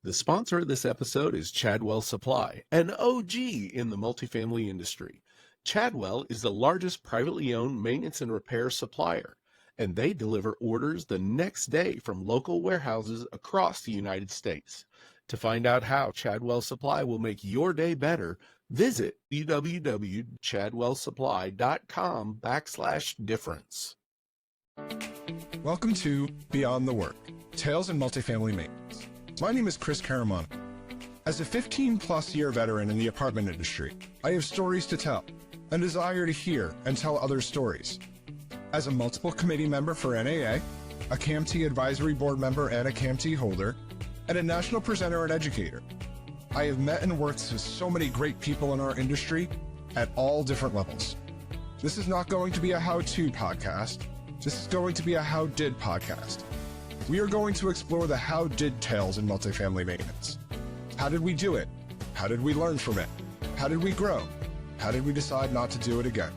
The sponsor of this episode is Chadwell Supply, an OG in the multifamily industry. Chadwell is the largest privately owned maintenance and repair supplier, and they deliver orders the next day from local warehouses across the United States. To find out how Chadwell Supply will make your day better, visit www.chadwellsupply.com/difference. Welcome to Beyond the Work, Tales in Multifamily Maintenance. My name is Chris Caramanica. As a 15-plus year veteran in the apartment industry, I have stories to tell, a desire to hear and tell others' stories. As a multiple committee member for NAA, a CAMT advisory board member and a CAMT holder, and a national presenter and educator, I have met and worked with so many great people in our industry at all different levels. This is not going to be a how-to podcast. This is going to be a how-did podcast. We are going to explore the how-did tales in multifamily maintenance. How did we do it? How did we learn from it? How did we grow? How did we decide not to do it again?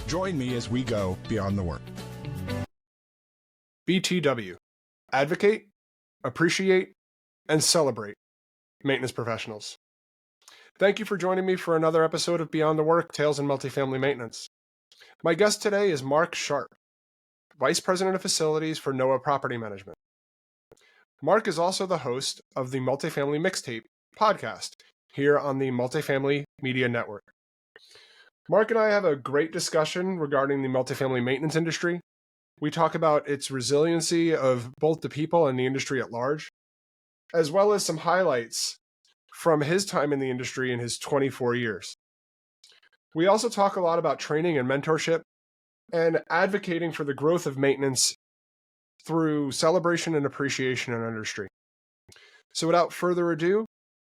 Join me as we go beyond the work. BTW. Advocate, appreciate, and celebrate maintenance professionals. Thank you for joining me for another episode of Beyond the Work, Tales in Multifamily Maintenance. My guest today is Mark Sharp, Vice President of Facilities for NOAA Property Management. Mark is also the host of the Multifamily Mixtape podcast here on the Multifamily Media Network. Mark and I have a great discussion regarding the multifamily maintenance industry. We talk about its resiliency of both the people and the industry at large, as well as some highlights from his time in the industry in his 24 years. We also talk a lot about training and mentorship and advocating for the growth of maintenance through celebration and appreciation in our industry. So without further ado,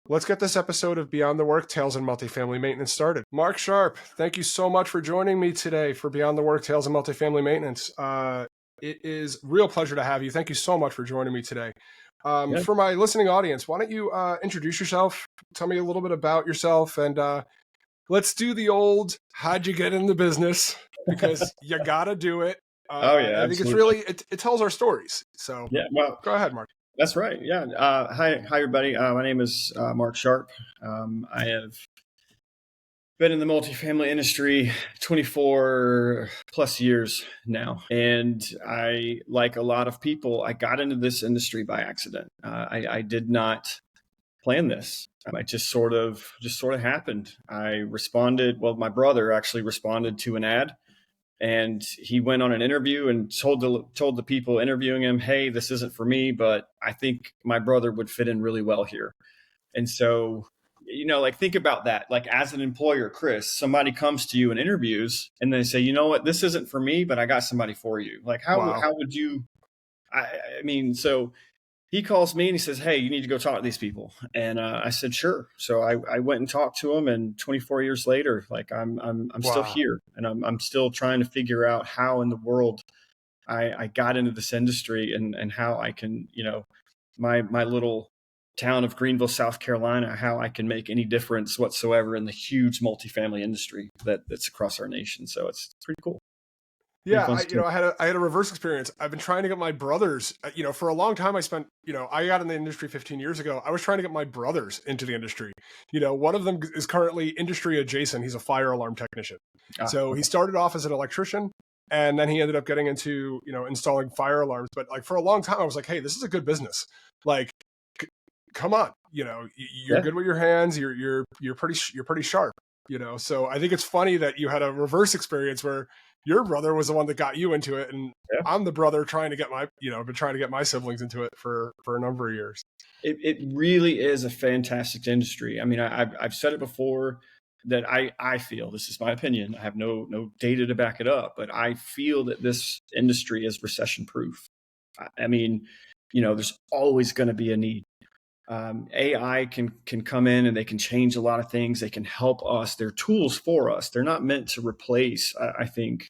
let's get this episode of Beyond the Work, Tales in Multifamily Maintenance started. Mark Sharp, thank you so much for joining me today for Beyond the Work, Tales in Multifamily Maintenance. It is a real pleasure to have you. Thank you so much for joining me today. For my listening audience, why don't you introduce yourself, tell me a little bit about yourself, and let's do the old, how'd you get in the business? Because you got to do it. I think it's really, it tells our stories. So go ahead, Mark. That's right. Yeah. Hi, everybody. My name is Mark Sharp. I have been in the multifamily industry 24 plus years now. And I, like a lot of people, I got into this industry by accident. I did not plan this. It just sort of happened. I responded. Well, my brother actually responded to an ad. And he went on an interview and told the people interviewing him, hey, this isn't for me, but I think my brother would fit in really well here. And so, think about that. Like, as an employer, Chris, somebody comes to you and interviews and they say, you know what, this isn't for me, but I got somebody for you. Like, how would you, so he calls me and he says, hey, you need to go talk to these people. And I said, sure. So I went and talked to him, and 24 years later, like I'm still here, and I'm still trying to figure out how in the world I got into this industry and how I can, my little town of Greenville, South Carolina, how I can make any difference whatsoever in the huge multifamily industry that's across our nation. So it's pretty cool. Yeah, I had a reverse experience. I've been trying to get my brothers, for a long time. I got in the industry 15 years ago. I was trying to get my brothers into the industry. One of them is currently industry adjacent. He's a fire alarm technician. So he started off as an electrician, and then he ended up getting into, installing fire alarms. But like for a long time, I was like, hey, this is a good business. Like, come on, you're good with your hands. You're pretty sharp. So I think it's funny that you had a reverse experience where your brother was the one that got you into it, and I'm the brother trying to get been trying to get my siblings into it for a number of years. It really is a fantastic industry. I mean, I've said it before that I feel, this is my opinion, I have no data to back it up, but I feel that this industry is recession proof. I mean, there's always going to be a need. AI can come in and they can change a lot of things. They can help us. They're tools for us. They're not meant to replace, I think,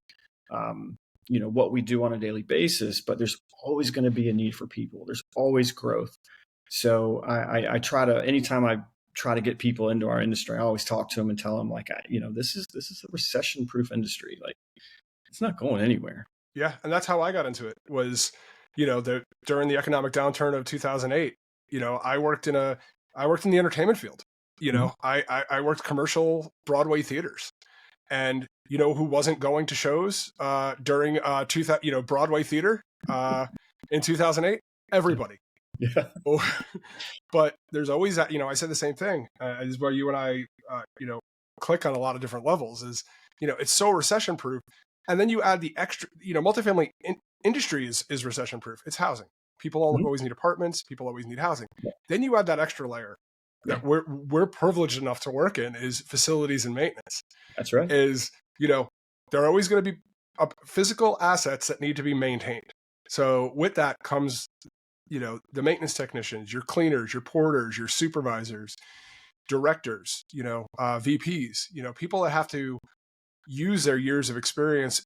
what we do on a daily basis, but there's always going to be a need for people. There's always growth. So I try to, anytime I try to get people into our industry, I always talk to them and tell them, like, this is a recession proof industry. Like, it's not going anywhere. Yeah. And that's how I got into it was, during the economic downturn of 2008, I worked in the entertainment field. I worked commercial Broadway theaters, and who wasn't going to shows during Broadway theater in 2008? Everybody. Yeah. But there's always that. I said the same thing. Is where you and I click on a lot of different levels. Is it's so recession proof, and then you add the extra. Multifamily industry is recession proof. It's housing. People always need apartments. People always need housing. Yeah. Then you add that extra layer that we're privileged enough to work in is facilities and maintenance. That's right. Is there are always going to be physical assets that need to be maintained. So with that comes the maintenance technicians, your cleaners, your porters, your supervisors, directors, VPs, people that have to use their years of experience.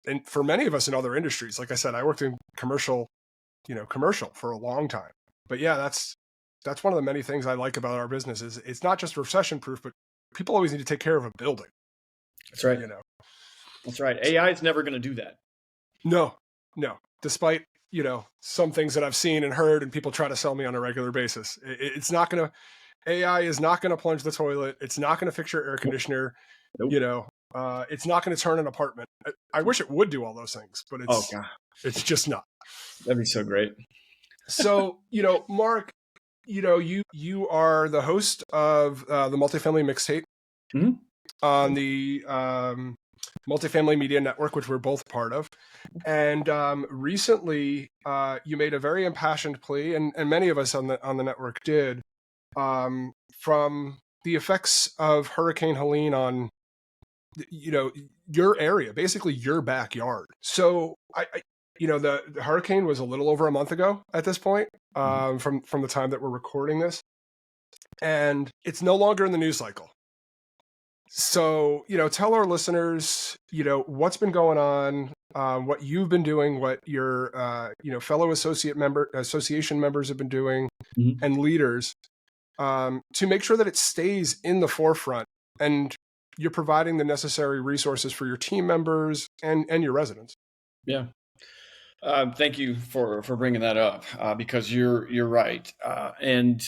And for many of us in other industries, like I said, I worked in commercial for a long time. But yeah, that's one of the many things I like about our business is it's not just recession proof, but people always need to take care of a building. That's right. That's right. AI is never going to do that. No. Despite, some things that I've seen and heard and people try to sell me on a regular basis. It's not going to, AI is not going to plunge the toilet. It's not going to fix your air conditioner. Nope. It's not going to turn an apartment. I wish it would do all those things, but it's just not. That'd be so great. So, Mark, you are the host of the Multifamily Mixtape on the Multifamily Media Network, which we're both part of. And recently, you made a very impassioned plea, and many of us on the network did, from the effects of Hurricane Helene on your area, basically your backyard. So the hurricane was a little over a month ago at this point, from the time that we're recording this, and it's no longer in the news cycle. So, tell our listeners, what's been going on, what you've been doing, what your, fellow association members have been doing, and leaders, to make sure that it stays in the forefront and you're providing the necessary resources for your team members and your residents. Yeah. Thank you for bringing that up, because you're right. And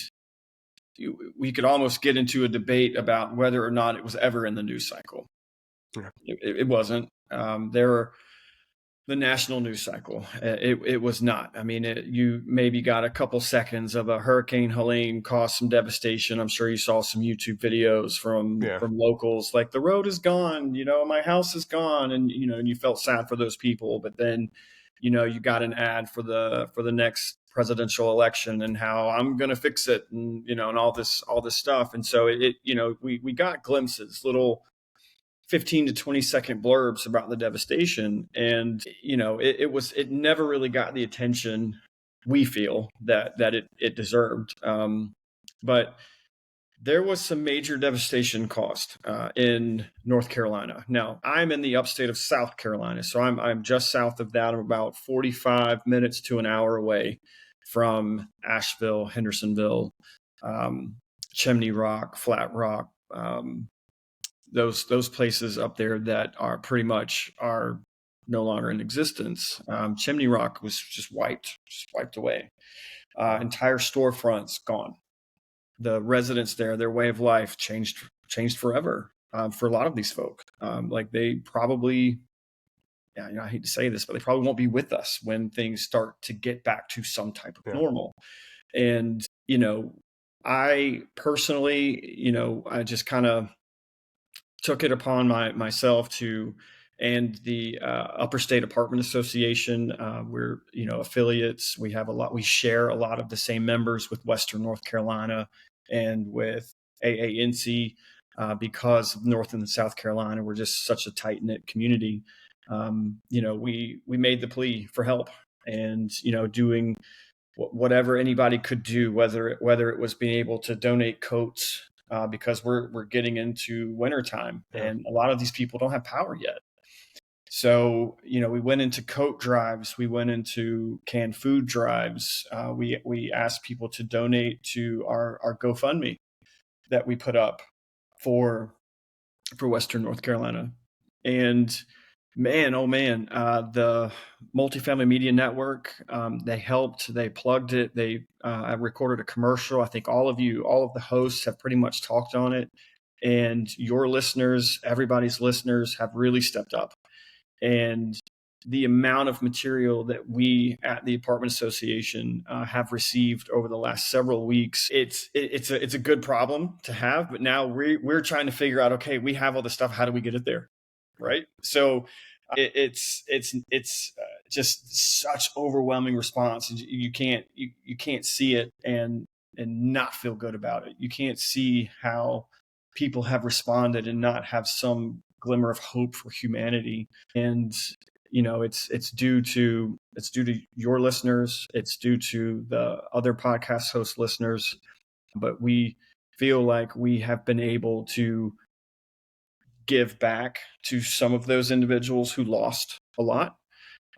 we could almost get into a debate about whether or not it was ever in the news cycle. Yeah. It wasn't. The national news cycle, it was not. I mean, you maybe got a couple seconds of a Hurricane Helene caused some devastation. I'm sure you saw some YouTube videos from locals, like the road is gone, my house is gone, and and you felt sad for those people. But then, you got an ad for the next presidential election and how I'm going to fix it, and and all this stuff. And so we got glimpses, little 15 to 20 second blurbs about the devastation, and it never really got the attention we feel that it deserved. But there was some major devastation caused in North Carolina. Now, I'm in the upstate of South Carolina, so I'm just south of that. I'm about 45 minutes to an hour away from Asheville, Hendersonville, Chimney Rock, Flat Rock, those places up there that are pretty much are no longer in existence. Chimney Rock was just wiped away. Entire storefronts gone. The residents there, their way of life changed forever for a lot of these folk. Like they probably, I hate to say this, but they probably won't be with us when things start to get back to some type of normal. And, I personally, I just kind of took it upon myself to, and the Upper State Apartment Association, we're, affiliates. We share a lot of the same members with Western North Carolina and with AANC, because of North and South Carolina, we're just such a tight knit community. We made the plea for help, and, doing whatever anybody could do, whether it was being able to donate coats, because we're getting into wintertime, and a lot of these people don't have power yet. So, we went into coat drives, we went into canned food drives. We asked people to donate to our GoFundMe that we put up for Western North Carolina. And, Man, oh man, the Multifamily Media Network, they helped, they plugged it, I recorded a commercial. I think all of the hosts have pretty much talked on it, and your listeners, everybody's listeners have really stepped up. And the amount of material that we at the Apartment Association have received over the last several weeks, it's a good problem to have. But now we're trying to figure out, okay, we have all this stuff. How do we get it there? Right. So it's just such overwhelming response. You can't see it and not feel good about it. You can't see how people have responded and not have some glimmer of hope for humanity. And it's due to your listeners, it's due to the other podcast host listeners, but we feel like we have been able to give back to some of those individuals who lost a lot,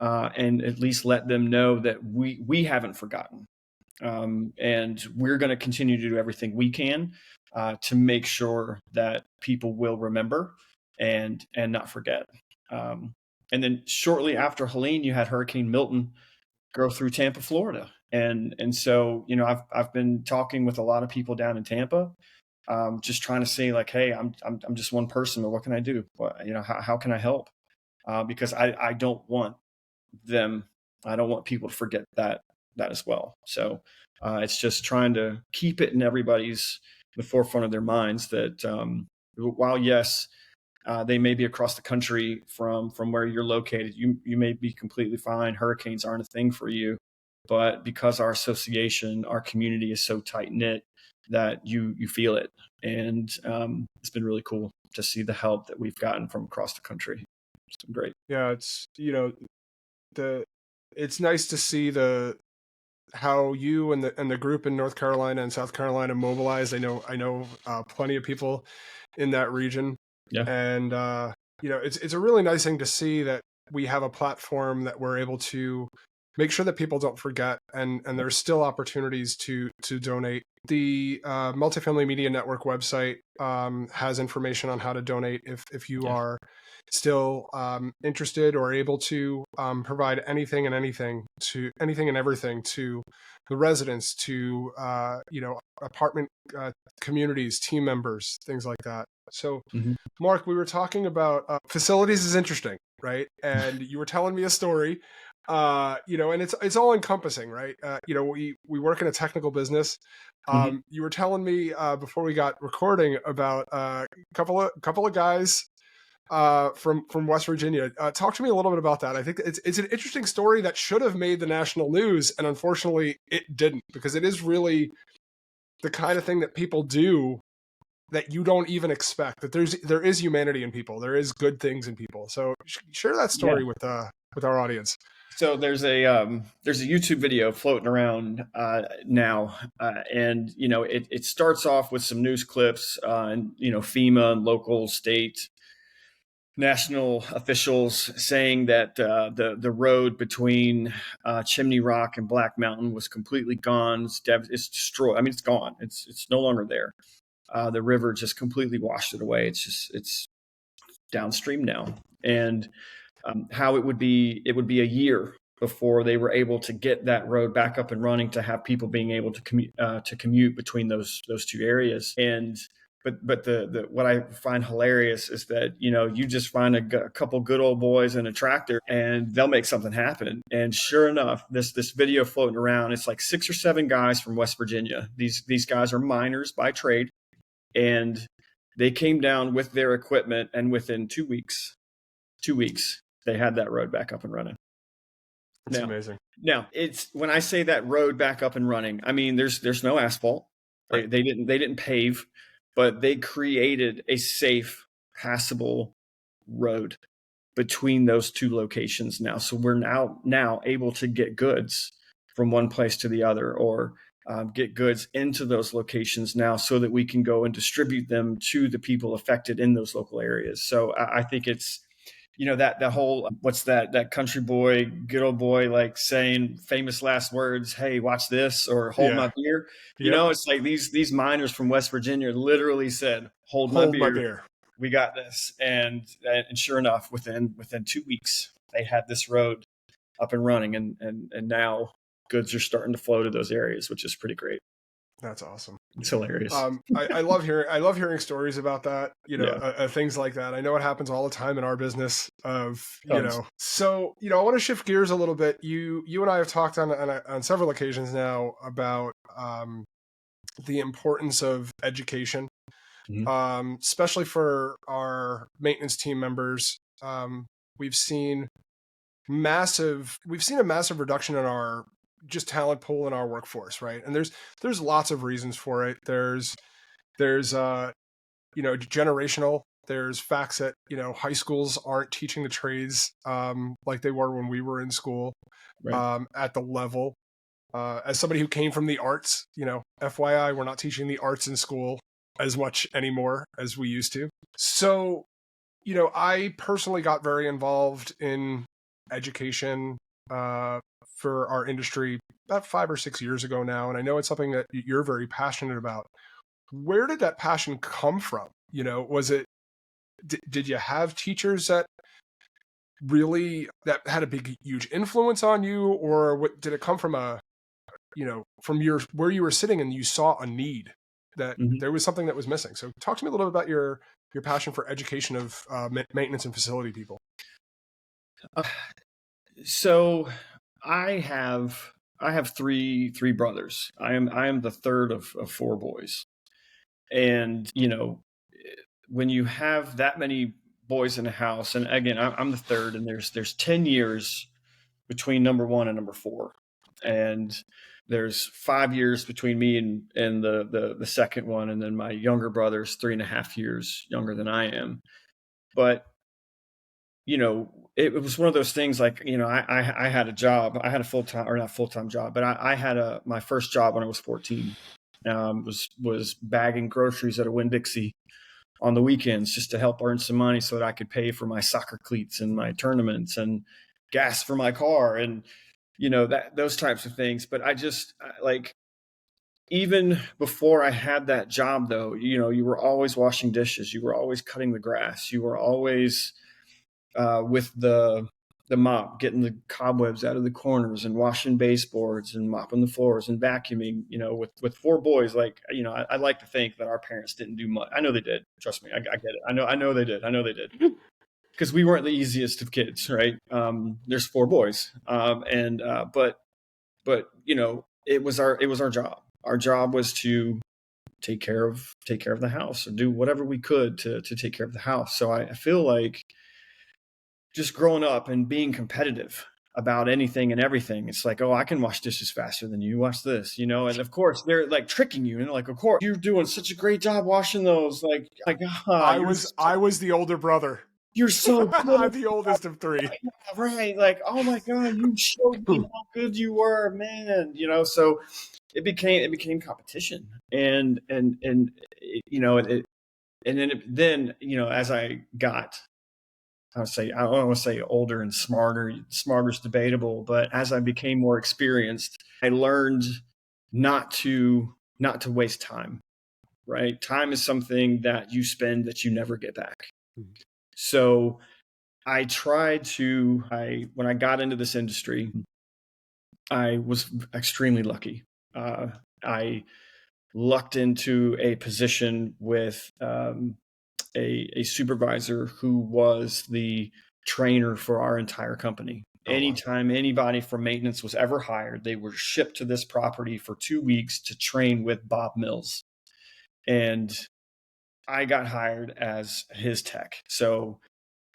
and at least let them know that we haven't forgotten, and we're going to continue to do everything we can to make sure that people will remember and not forget. And then shortly after Helene, you had Hurricane Milton go through Tampa, Florida, and so I've been talking with a lot of people down in Tampa, just trying to say like, hey, I'm just one person, but what can I do? How can I help? Because I don't want people to forget that as well. So it's just trying to keep it in the forefront of their minds that while yes, they may be across the country from where you're located, you may be completely fine. Hurricanes aren't a thing for you, but because our association, our community is so tight knit, that you feel it. And it's been really cool to see the help that we've gotten from across the country. It's been great. Yeah, it's nice to see how you and the group in North Carolina and South Carolina mobilized. I know plenty of people in that region. Yeah. And it's a really nice thing to see that we have a platform that we're able to make sure that people don't forget, and there's still opportunities to donate. The Multifamily Media Network website has information on how to donate if you are still interested or able to provide anything and everything to the residents, to apartment communities, team members, things like that. So, Mark, we were talking about facilities is interesting, right? And you were telling me a story. And it's all encompassing, right? We work in a technical business. You were telling me before we got recording about a couple of guys from West Virginia. Talk to me a little bit about that. I think it's an interesting story that should have made the national news, and unfortunately, it didn't, because it is really the kind of thing that people do that you don't even expect. That there is humanity in people. There is good things in people. So share that story with our audience. So there's a YouTube video floating around now, and it starts off with some news clips, and FEMA and local, state, national officials saying that the road between Chimney Rock and Black Mountain was completely gone. It's destroyed. I mean, it's gone. It's no longer there. The river just completely washed it away. It's downstream now, and how it would be a year before they were able to get that road back up and running, to have people being able to commute between those two areas. And but the what I find hilarious is that you just find a couple good old boys in a tractor and they'll make something happen. And sure enough, this video floating around, it's like 6 or 7 guys from West Virginia. These guys are miners by trade, and they came down with their equipment, and within 2 weeks, they had that road back up and running. It's amazing. Now, it's when I say that road back up and running, I mean there's no asphalt. Right. They didn't pave, but they created a safe, passable road between those two locations now. So we're now able to get goods from one place to the other, or get goods into those locations now, so that we can go and distribute them to the people affected in those local areas. So I think it's, that whole, what's that country boy, good old boy, like saying famous last words, hey, watch this, or hold my beer. It's like these miners from West Virginia literally said, hold my beer. we got this. And sure enough, within 2 weeks, they had this road up and running, and now goods are starting to flow to those areas, which is pretty great. That's awesome. It's hilarious. I love hearing stories about that, Yeah. things like that. I know it happens all the time in our business Tons. so, I want to shift gears a little bit. You and I have talked on several occasions now about, the importance of education, especially for our maintenance team members. We've seen a massive reduction in our just talent pool in our workforce, right? And there's lots of reasons for it. There's generational. There's facts that high schools aren't teaching the trades like they were when we were in school, Right. at the level. As somebody who came from the arts, FYI, we're not teaching the arts in school as much anymore as we used to. So, I personally got very involved in education for our industry about 5 or 6 years ago now. And I know it's something that you're very passionate about. Where did that passion come from? Was it, did you have teachers that had a huge influence on you, or did it come from from where you were sitting and you saw a need that there was something that was missing? So talk to me a little bit about your passion for education of maintenance and facility people. So I have three brothers. I am the third of 4 boys. And, when you have that many boys in a house, and again, I'm the third, and there's 10 years between number 1 and number 4. And there's 5 years between me and the second one. And then my younger brother's 3.5 years younger than I am. But it was one of those things like, I had a job. I had a full-time, or not full-time job, but I had my first job when I was 14. Was bagging groceries at a Winn-Dixie on the weekends just to help earn some money so that I could pay for my soccer cleats and my tournaments and gas for my car and, those types of things. But even before I had that job though, you were always washing dishes. You were always cutting the grass. You were always with the mop, getting the cobwebs out of the corners and washing baseboards and mopping the floors and vacuuming, with 4 boys. I like to think that our parents didn't do much. I know they did. Trust me. I get it. I know they did. Because we weren't the easiest of kids, right? There's 4 boys. But it was our job. Our job was to take care of the house, or do whatever we could to take care of the house. So I feel like, just growing up and being competitive about anything and everything, it's like, oh, I can wash dishes faster than you. Watch this, And of course, they're like tricking you, and like, of course, you're doing such a great job washing those. Like, I was the older brother. You're so good. I'm the oldest of 3. Right? Like, oh my god, you showed me how good you were, man. So it became competition, and then as I got, I don't want to say older and smarter. Smarter's debatable, but as I became more experienced, I learned not to waste time. Right? Time is something that you spend that you never get back. So I tried to. When I got into this industry, I was extremely lucky. I lucked into a position with a supervisor who was the trainer for our entire company. Anytime anybody from maintenance was ever hired, they were shipped to this property for 2 weeks to train with Bob Mills. And I got hired as his tech. So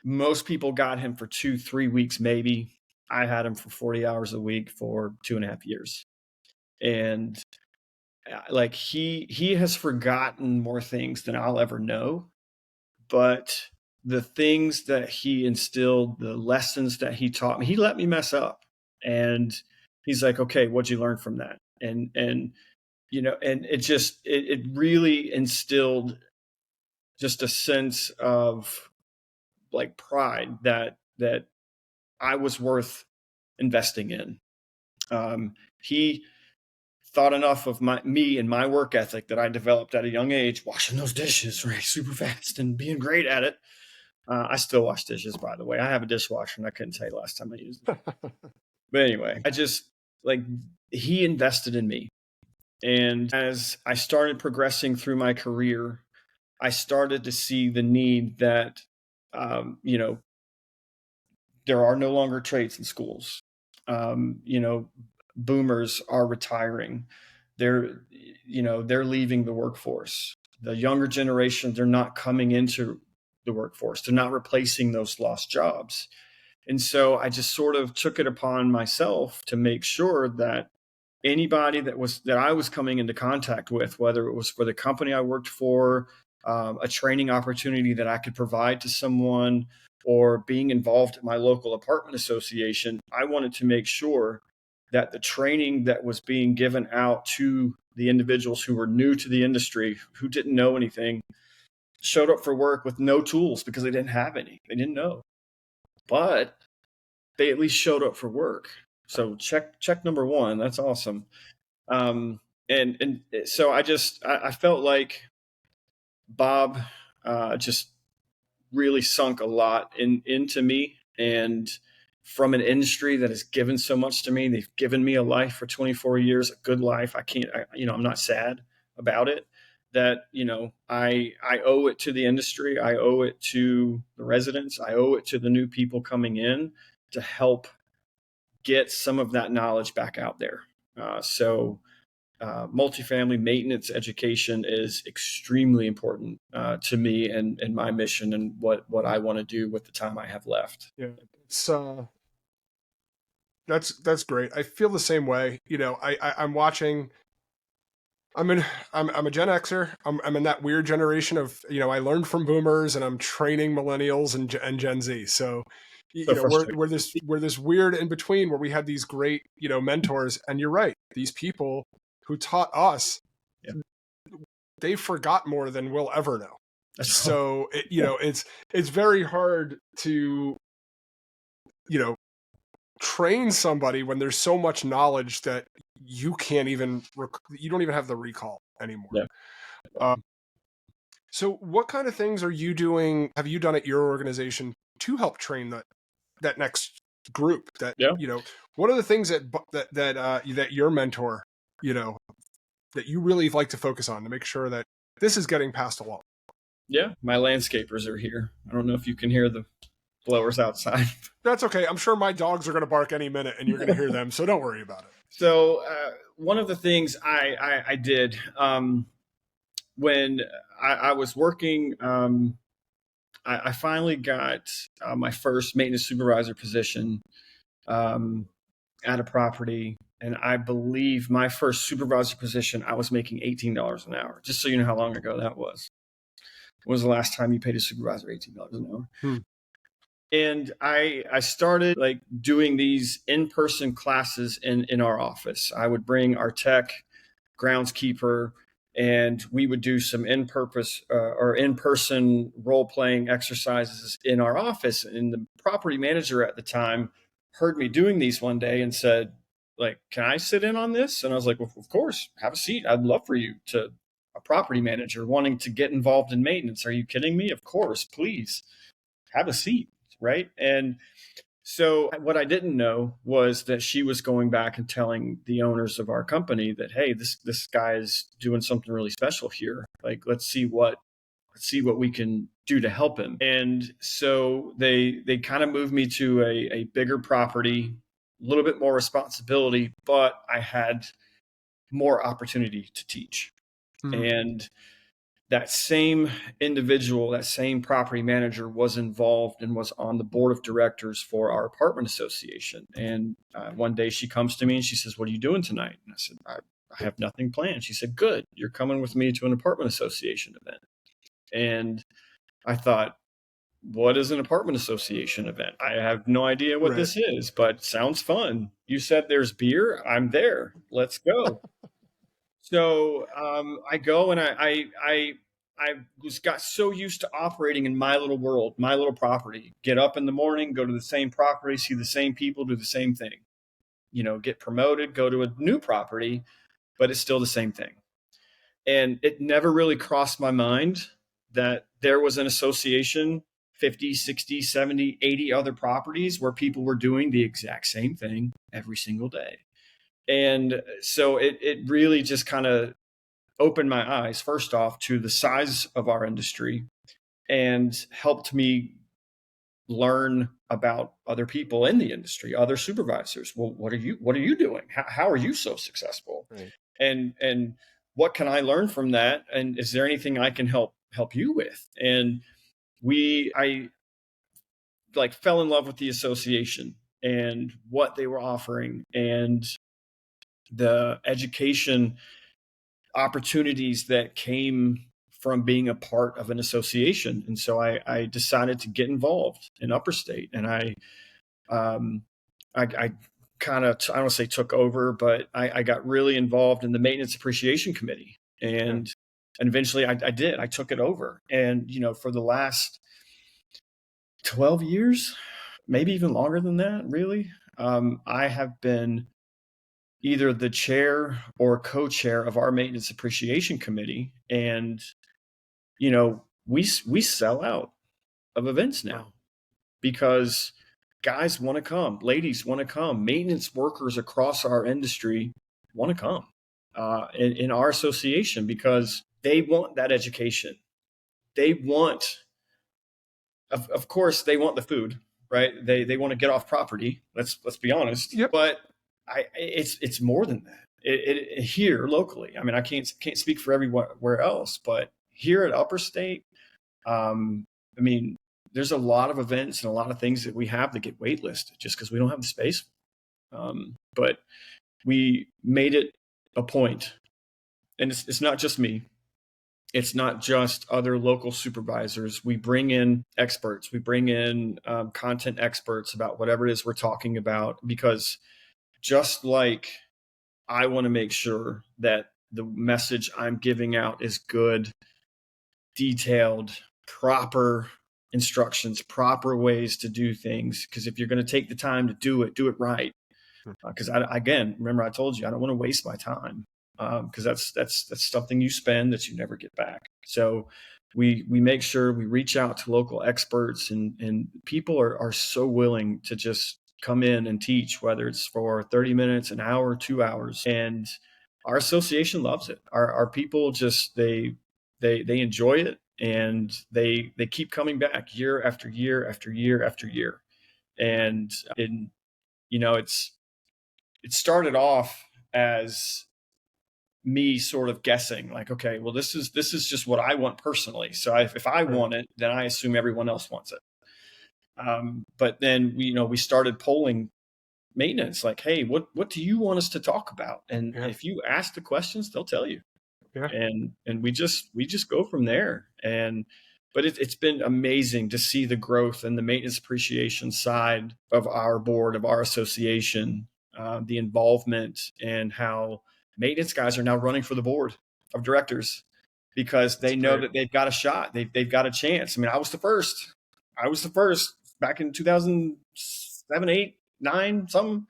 most people got him for 2-3 weeks, maybe. I had him for 40 hours a week for 2.5 years. And like he has forgotten more things than I'll ever know. But the things that he instilled, the lessons that he taught me, he let me mess up. And he's like, okay, what'd you learn from that? And it really instilled just a sense of like pride that I was worth investing in. He thought enough of me and my work ethic that I developed at a young age, washing those dishes, right, super fast and being great at it. I still wash dishes, by the way. I have a dishwasher, and I couldn't tell you last time I used it. But anyway, I just he invested in me. And as I started progressing through my career, I started to see the need that, there are no longer trades in schools. Boomers are retiring. They're leaving the workforce. The younger generation, they're not coming into the workforce. They're not replacing those lost jobs. And so I just sort of took it upon myself to make sure that anybody that I was coming into contact with, whether it was for the company I worked for, a training opportunity that I could provide to someone, or being involved at my local apartment association, I wanted to make sure that the training that was being given out to the individuals who were new to the industry, who didn't know anything, showed up for work with no tools because they didn't have any. They didn't know. But they at least showed up for work. So check number one. That's awesome. And so I felt like Bob just really sunk a lot into me, and from an industry that has given so much to me. They've given me a life for 24 years, a good life. I'm not sad about it. That, I owe it to the industry. I owe it to the residents. I owe it to the new people coming in to help get some of that knowledge back out there. Multifamily maintenance education is extremely important to me and my mission and what I want to do with the time I have left. Yeah, it's that's great. I feel the same way. I'm watching. I'm a Gen Xer. I'm in that weird generation of, I learned from boomers, and I'm training millennials and Gen Z. So, we're this weird in between where we had these great, mentors. And you're right. These people who taught us, they forgot more than we'll ever know. So, it's very hard to, train somebody when there's so much knowledge that you don't even have the recall anymore. Yeah. So what kind of things have you done at your organization to help train that next group what are the things that your mentor, that you really like to focus on to make sure that this is getting passed along? Yeah. My landscapers are here. I don't know if you can hear the blowers outside. That's okay. I'm sure my dogs are going to bark any minute and you're going to hear them. So don't worry about it. So one of the things I did when I was working, I finally got my first maintenance supervisor position at a property. And I believe my first supervisor position, I was making $18 an hour, just so you know how long ago that was. When was the last time you paid a supervisor $18 an hour? And I started doing these in-person classes in our office. I would bring our tech, groundskeeper, and we would do some in-person role-playing exercises in our office. And the property manager at the time heard me doing these one day and said, can I sit in on this? And I was like, well, of course, have a seat. I'd love for you to. A property manager wanting to get involved in maintenance. Are you kidding me? Of course, please have a seat. Right. And so what I didn't know was that she was going back and telling the owners of our company that, hey, this guy is doing something really special here. Let's see what we can do to help him. And so they kind of moved me to a bigger property, a little bit more responsibility, but I had more opportunity to teach. And that same individual, that same property manager was involved and was on the board of directors for our apartment association. And one day she comes to me and she says, what are you doing tonight? And I said, I have nothing planned. She said, good, you're coming with me to an apartment association event. And I thought, what is an apartment association event? I have no idea what this is, but sounds fun. You said there's beer. I'm there. Let's go. So I go and I got so used to operating in my little world, my little property. Get up in the morning, go to the same property, see the same people, do the same thing. Get promoted, go to a new property, but it's still the same thing. And it never really crossed my mind that there was an association, 50, 60, 70, 80 other properties where people were doing the exact same thing every single day. And so it really just kind of opened my eyes, first off, to the size of our industry and helped me learn about other people in the industry, other supervisors. Well, what are you doing? How are you so successful? Right. And what can I learn from that? And is there anything I can help you with? And I like fell in love with the association and what they were offering and the education opportunities that came from being a part of an association. And so I decided to get involved in Upper State, and I kind of, I don't say took over, but I got really involved in the maintenance appreciation committee, and eventually I did. I took it over, and for the last 12 years, maybe even longer than that, really, I have been either the chair or co-chair of our maintenance appreciation committee, and we sell out of events now because guys want to come, ladies want to come, maintenance workers across our industry want to come in our association because they want that education. They want, of course, they want the food, right? They want to get off property. Let's be honest. Yep. But it's more than that. It here locally. I mean, I can't speak for everywhere else, but here at Upper State, I mean, there's a lot of events and a lot of things that we have that get waitlisted just because we don't have the space. But we made it a point, and it's not just me. It's not just other local supervisors. We bring in experts. We bring in content experts about whatever it is we're talking about, because just like I want to make sure that the message I'm giving out is good, detailed, proper instructions, proper ways to do things. Because if you're going to take the time to do it right. Because again, remember I told you I don't want to waste my time, because that's something you spend that you never get back. So we make sure we reach out to local experts, and people are so willing to just come in and teach, whether it's for 30 minutes, an hour, 2 hours. And our association loves it. Our people just, they enjoy it, and they keep coming back year after year after year after year. And it started off as me sort of guessing, like, okay, well, this is just what I want personally. So if I want it, then I assume everyone else wants it. But then we started polling maintenance, like, hey, what do you want us to talk about? And if you ask the questions, they'll tell you. Yeah. And we just go from there. But it's been amazing to see the growth and the maintenance appreciation side of our board, of our association, the involvement, and how maintenance guys are now running for the board of directors because they know that they've got a shot. They've got a chance. I mean, I was the first back in 2007, 8, 9, something.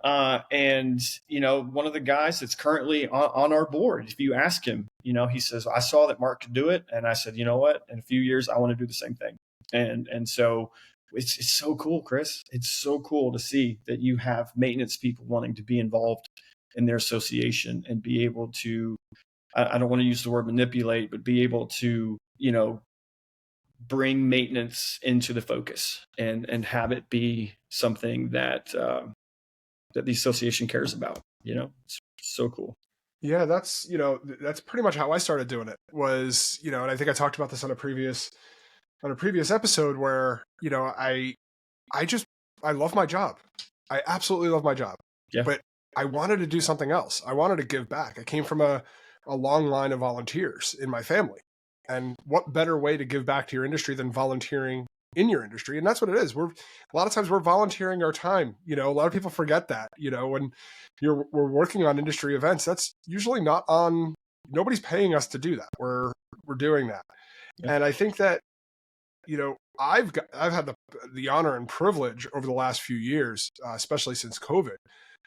And one of the guys that's currently on our board, if you ask him, he says, I saw that Mark could do it. And I said, you know what, in a few years, I want to do the same thing. And so it's so cool, Chris. It's so cool to see that you have maintenance people wanting to be involved in their association and be able to, I don't want to use the word manipulate, but be able to, bring maintenance into the focus and have it be something that the association cares about. It's so cool. Yeah, that's pretty much how I started doing it was, and I think I talked about this on a previous episode where, I love my job. I absolutely love my job. Yeah. But I wanted to do something else. I wanted to give back. I came from a long line of volunteers in my family. And what better way to give back to your industry than volunteering in your industry? And that's what it is. A lot of times we're volunteering our time. A lot of people forget that, when we're working on industry events, that's usually not on, nobody's paying us to do that. We're doing that. Yeah. And I think that, I've had the honor and privilege over the last few years, especially since COVID,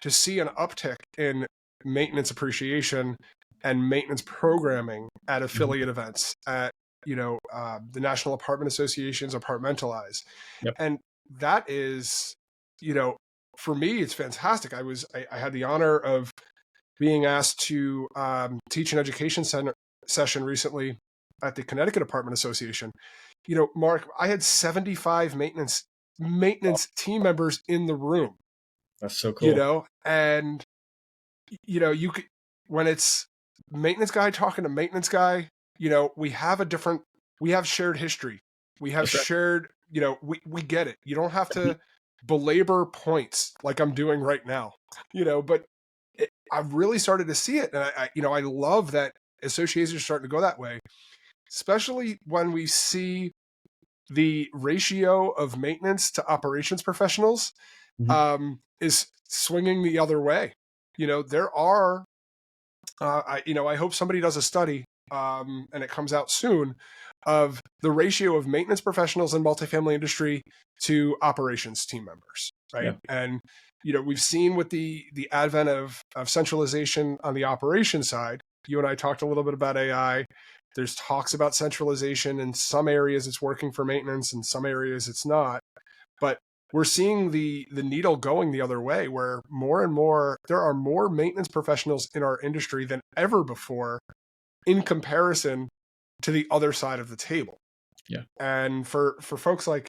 to see an uptick in maintenance appreciation and maintenance programming at affiliate events at, the National Apartment Association's Apartmentalize. Yep. And that is, for me, it's fantastic. I had the honor of being asked to teach an education session recently at the Connecticut Apartment Association. Mark, I had 75 maintenance team members in the room. That's so cool. And you could, when it's maintenance guy talking to maintenance guy, we have shared history. We have shared, we get it. You don't have to belabor points like I'm doing right now, but I've really started to see it. And I love that associations are starting to go that way, especially when we see the ratio of maintenance to operations professionals is swinging the other way. There are, I hope somebody does a study and it comes out soon of the ratio of maintenance professionals in multifamily industry to operations team members. Right. Yeah. And, we've seen with the advent of centralization on the operations side. You and I talked a little bit about AI. There's talks about centralization. In some areas it's working for maintenance, in some areas it's not. But we're seeing the needle going the other way, where more and more, there are more maintenance professionals in our industry than ever before in comparison to the other side of the table. Yeah. And for folks like,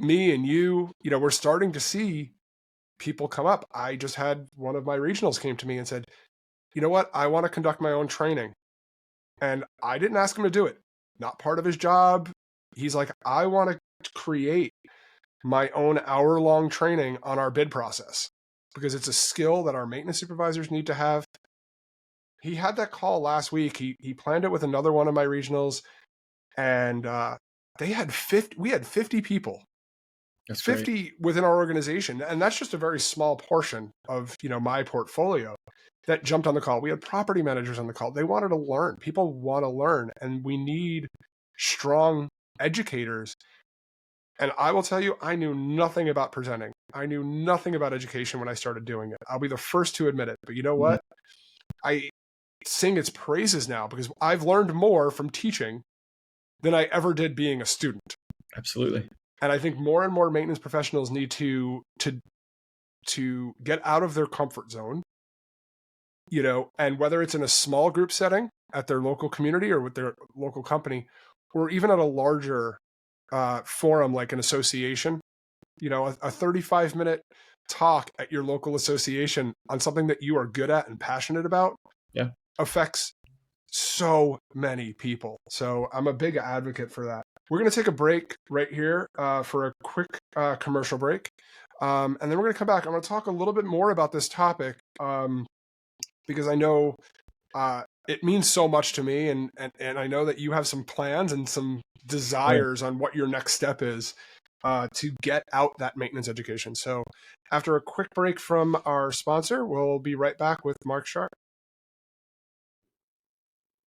me and you, we're starting to see people come up. I just had one of my regionals came to me and said, you know what? I want to conduct my own training. And I didn't ask him to do it. Not part of his job. He's like, I want to create my own hour-long training on our bid process because it's a skill that our maintenance supervisors need to have. He had that call last week. He planned it with another one of my regionals, and we had 50 people. That's 50 great. Within our organization. And that's just a very small portion of, my portfolio that jumped on the call. We had property managers on the call. They wanted to learn. People want to learn, and we need strong educators. And I will tell you, I knew nothing about presenting. I knew nothing about education when I started doing it. I'll be the first to admit it. But you know what? I sing its praises now because I've learned more from teaching than I ever did being a student. Absolutely. And I think more and more maintenance professionals need to get out of their comfort zone, and whether it's in a small group setting at their local community or with their local company, or even at a larger forum like an association, a 35-minute talk at your local association on something that you are good at and passionate about affects so many people. So I'm a big advocate for that. We're going to take a break right here for a quick commercial break. And then we're going to come back. I'm going to talk a little bit more about this topic because I know it means so much to me. And I know that you have some plans and some desires on what your next step is to get out that maintenance education. So after a quick break from our sponsor, we'll be right back with Mark Sharp.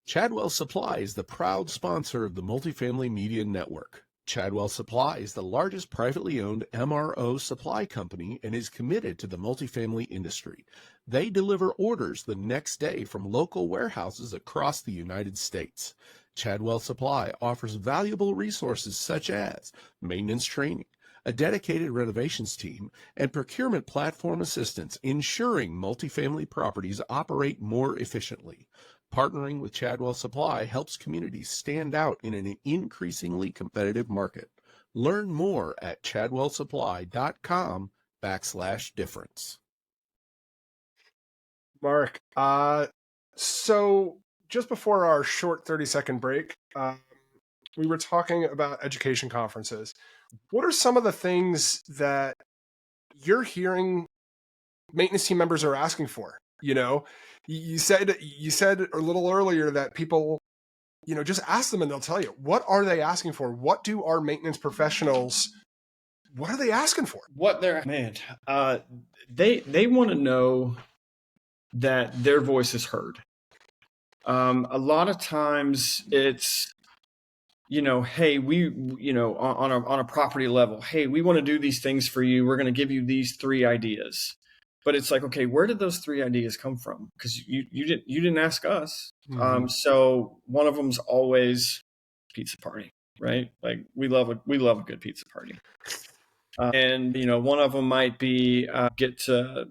Chadwell Supply is the proud sponsor of the Multifamily Media Network. Chadwell Supply is the largest privately owned MRO supply company and is committed to the multifamily industry. They deliver orders the next day from local warehouses across the United States. Chadwell Supply offers valuable resources such as maintenance training, a dedicated renovations team, and procurement platform assistance, ensuring multifamily properties operate more efficiently. Partnering with Chadwell Supply helps communities stand out in an increasingly competitive market. Learn more at chadwellsupply.com/difference. Mark, so just before our short 30-second break, we were talking about education conferences. What are some of the things that you're hearing maintenance team members are asking for? You said a little earlier that people, just ask them and they'll tell you. What are they asking for? What do our maintenance professionals, what are they asking for? They want to know that their voice is heard. A lot of times it's, hey, we, on a property level, hey, we want to do these things for you. We're going to give you these 3 ideas. But it's like, okay, where did those 3 ideas come from? Because you didn't ask us. Mhm. So one of them's always pizza party, right? Like we love a good pizza party. And one of them might be get to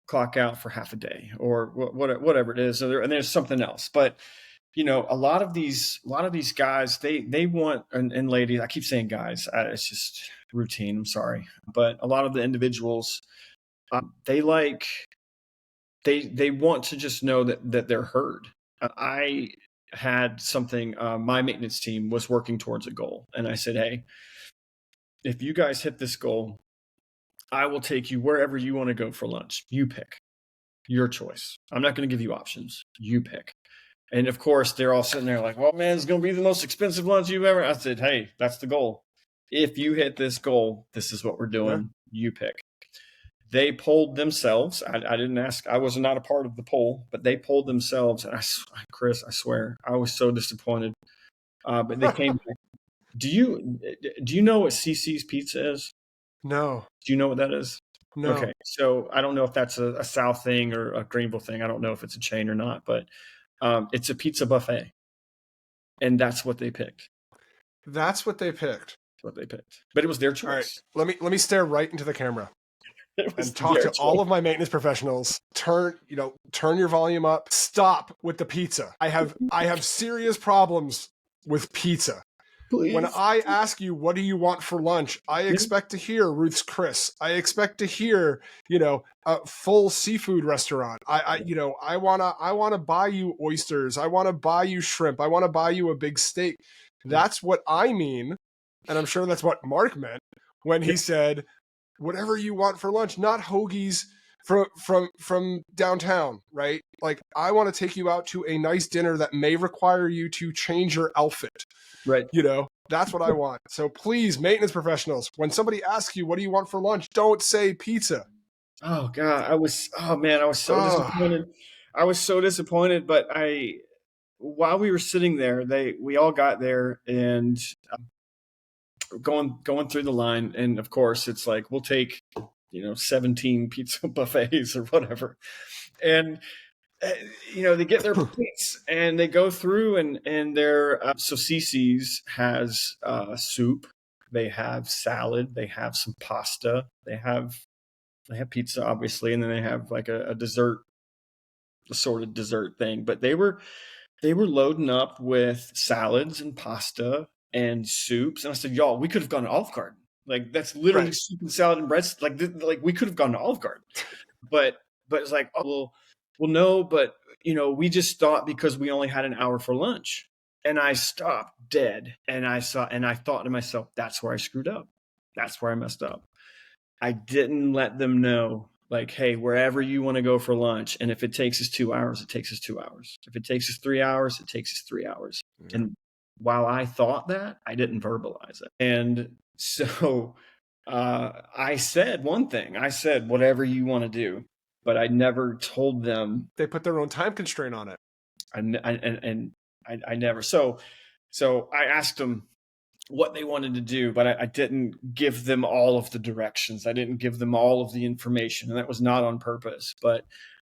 clock out for half a day or whatever it is. And there's something else. But a lot of these guys, they want, and ladies, I keep saying guys, it's just routine. I'm sorry, but a lot of the individuals, they want to just know that they're heard. I had something. My maintenance team was working towards a goal, and I said, "Hey, if you guys hit this goal, I will take you wherever you want to go for lunch. You pick, your choice. I'm not going to give you options. You pick." And of course, they're all sitting there like, "Well, man, it's going to be the most expensive lunch you've ever." I said, "Hey, that's the goal. If you hit this goal, this is what we're doing. You pick." They polled themselves. I didn't ask. I was not a part of the poll, but they polled themselves. And Chris, I swear, I was so disappointed. But they came back. Do you know what CC's Pizza is? No. Do you know what that is? No. Okay. So I don't know if that's a South thing or a Greenville thing. I don't know if it's a chain or not, but it's a pizza buffet. And that's what they picked. That's what they picked. But it was their choice. All right. Let me stare right into the camera and talk to choice. all of my maintenance professionals. Turn your volume up. Stop with the pizza. I have serious problems with pizza. Please. When I ask you, what do you want for lunch? I expect to hear Ruth's Chris. I expect to hear, a full seafood restaurant. I want to buy you oysters. I want to buy you shrimp. I want to buy you a big steak. That's what I mean. And I'm sure that's what Mark meant when he said, whatever you want for lunch, not hoagies from downtown, right? Like, I want to take you out to a nice dinner that may require you to change your outfit. Right. That's what I want. So please, maintenance professionals, when somebody asks you, what do you want for lunch? Don't say pizza. Oh God. I was so disappointed. I was so disappointed, but while we were sitting there, we all got there and going through the line. And of course it's like, we'll take, 17 pizza buffets or whatever. And they get their plates and they go through and they're so CC's has soup, they have salad, they have some pasta, they have pizza obviously, and then they have like a dessert, assorted dessert thing. But they were loading up with salads and pasta and soups, and I said, "Y'all, we could have gone to Olive Garden. Like that's literally Right. soup and salad and breads. Like we could have gone to Olive Garden." But it's like, oh well, no, but we just thought because we only had an hour for lunch. And I stopped dead and I thought to myself, that's where I screwed up. That's where I messed up. I didn't let them know, like, hey, wherever you want to go for lunch. And if it takes us 2 hours, it takes us 2 hours. If it takes us 3 hours, it takes us 3 hours. Mm-hmm. And while I thought that, I didn't verbalize it. And so I said one thing. I said, whatever you want to do. But I never told them. They put their own time constraint on it. I never. So I asked them what they wanted to do, but I didn't give them all of the directions. I didn't give them all of the information, and that was not on purpose. But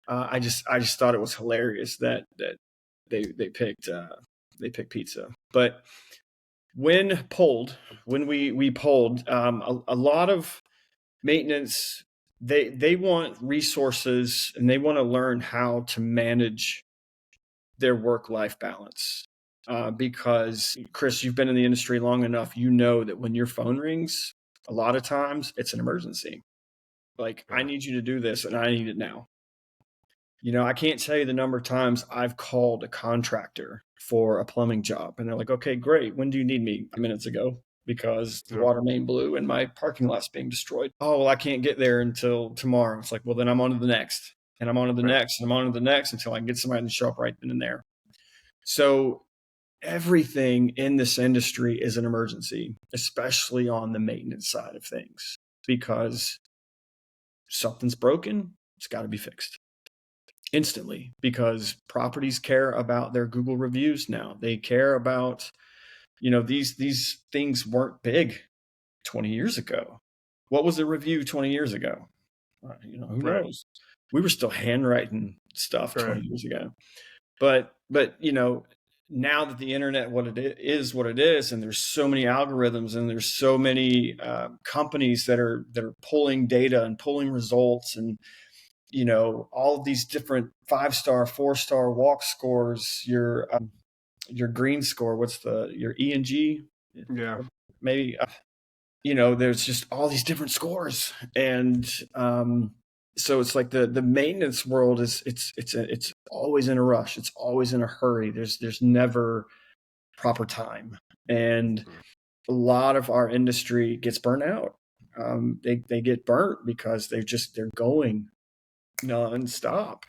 I just thought it was hilarious that they picked pizza. But when we polled, a lot of maintenance. They want resources and they want to learn how to manage their work-life balance. Because Chris, you've been in the industry long enough, you know that when your phone rings, a lot of times it's an emergency. Like, I need you to do this and I need it now. I can't tell you the number of times I've called a contractor for a plumbing job and they're like, okay, great. When do you need me? Minutes ago. Because the water main blew and my parking lot's being destroyed. Oh, well, I can't get there until tomorrow. It's like, well, then I'm on to the next. And I'm on to the next. And I'm on to the next until I can get somebody to show up right then and there. So everything in this industry is an emergency, especially on the maintenance side of things. Because something's broken, it's got to be fixed instantly. Because properties care about their Google reviews now. They care about... these things weren't big 20 years ago. What was a review 20 years ago? Who Right. knows? We were still handwriting stuff Right. 20 years ago. But now that the internet what it is, and there's so many algorithms, and there's so many companies that are pulling data and pulling results, and all of these different 5-star, 4-star walk scores, your green score, what's your ENG, Yeah. maybe, there's just all these different scores, and so it's like the maintenance world is it's always in a rush. It's always in a hurry. There's never proper time, and a lot of our industry gets burnt out. They get burnt because they're going nonstop,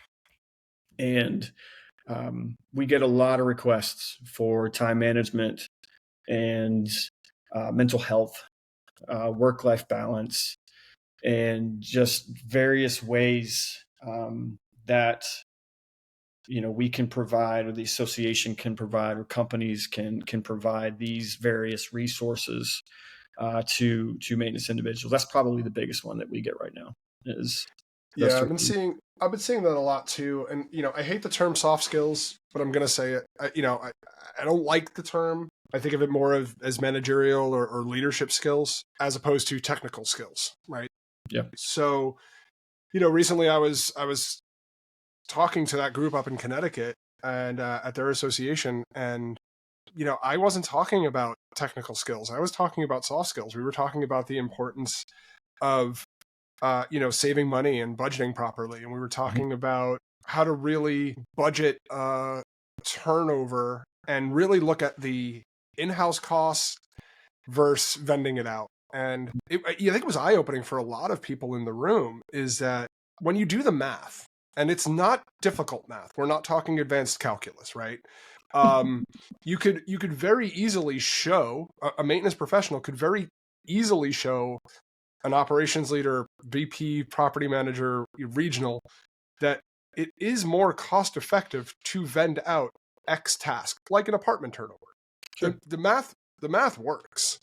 and we get a lot of requests for time management and mental health, work-life balance, and just various ways that we can provide, or the association can provide, or companies can provide these various resources to maintenance individuals. That's probably the biggest one that we get right now. Yeah, I've been seeing that a lot too. And I hate the term soft skills, but I'm gonna say it. I don't like the term. I think of it more as managerial or leadership skills as opposed to technical skills, right? Yeah. So, recently I was talking to that group up in Connecticut and at their association, and I wasn't talking about technical skills. I was talking about soft skills. We were talking about the importance of saving money and budgeting properly, and we were talking about how to really budget turnover and really look at the in-house costs versus vending it out. And I think it was eye-opening for a lot of people in the room is that when you do the math, and it's not difficult math, we're not talking advanced calculus, right? You could very easily show, a maintenance professional could very easily show an operations leader, VP, property manager, regional, that it is more cost effective to vend out X task, like an apartment turnover. Sure. The math works,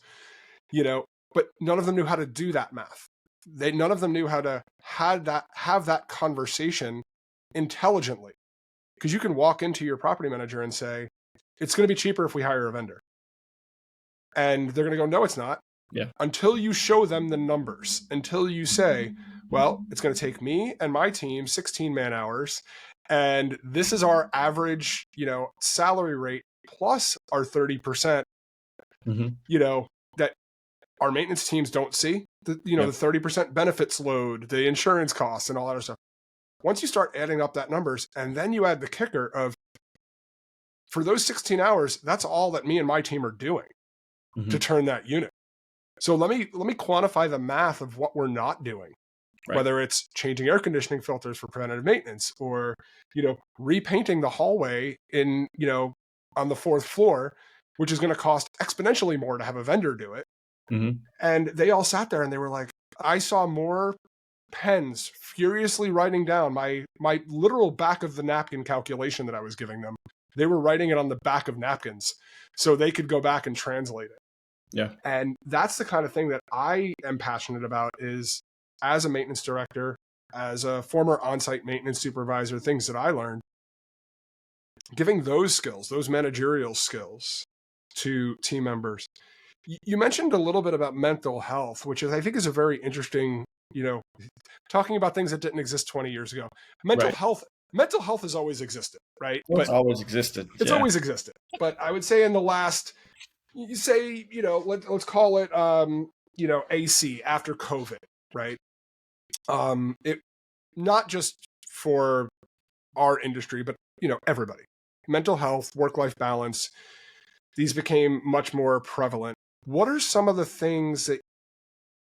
but none of them knew how to do that math. None of them knew how to have that conversation intelligently. Because you can walk into your property manager and say, it's going to be cheaper if we hire a vendor. And they're going to go, no, it's not. Yeah. Until you show them the numbers, until you say, well, it's going to take me and my team 16 man hours, and this is our average, salary rate plus our 30%, that our maintenance teams don't see, the 30% benefits load, the insurance costs and all that other stuff. Once you start adding up that numbers, and then you add the kicker of, for those 16 hours, that's all that me and my team are doing to turn that unit. So let me quantify the math of what we're not doing, right? Whether it's changing air conditioning filters for preventative maintenance, or repainting the hallway in on the 4th floor, which is going to cost exponentially more to have a vendor do it. And they all sat there and they were like, I saw more pens furiously writing down my literal back of the napkin calculation that I was giving them. They were writing it on the back of napkins so they could go back and translate it. Yeah. And that's the kind of thing that I am passionate about, is as a maintenance director, as a former on-site maintenance supervisor, things that I learned, giving those skills, those managerial skills to team members. You mentioned a little bit about mental health, which I think is a very interesting, talking about things that didn't exist 20 years ago. Mental health has always existed, right? Well, it's always existed. It's always existed. But I would say in the last, you say, let's call it, AC after COVID, right? It not just for our industry, but everybody. Mental health, work-life balance, these became much more prevalent. What are some of the things that,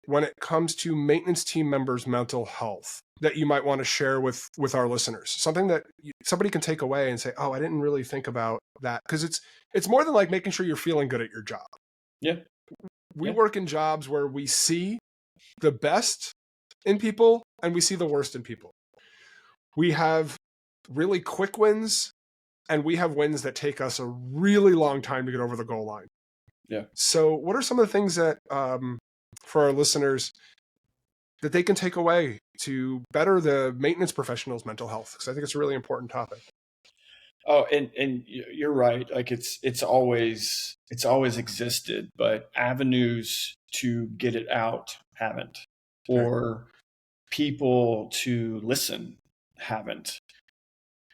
when it comes to maintenance team members' mental health, that you might want to share with our listeners? Something that somebody can take away and say, oh, I didn't really think about that. Because it's more than like making sure you're feeling good at your job. Yeah. We work in jobs where we see the best in people and we see the worst in people. We have really quick wins, and we have wins that take us a really long time to get over the goal line. Yeah. So what are some of the things that, for our listeners, that they can take away to better the maintenance professional's mental health? Because I think it's a really important topic. Oh, and you're right. Like it's always existed, but avenues to get it out haven't, or people to listen haven't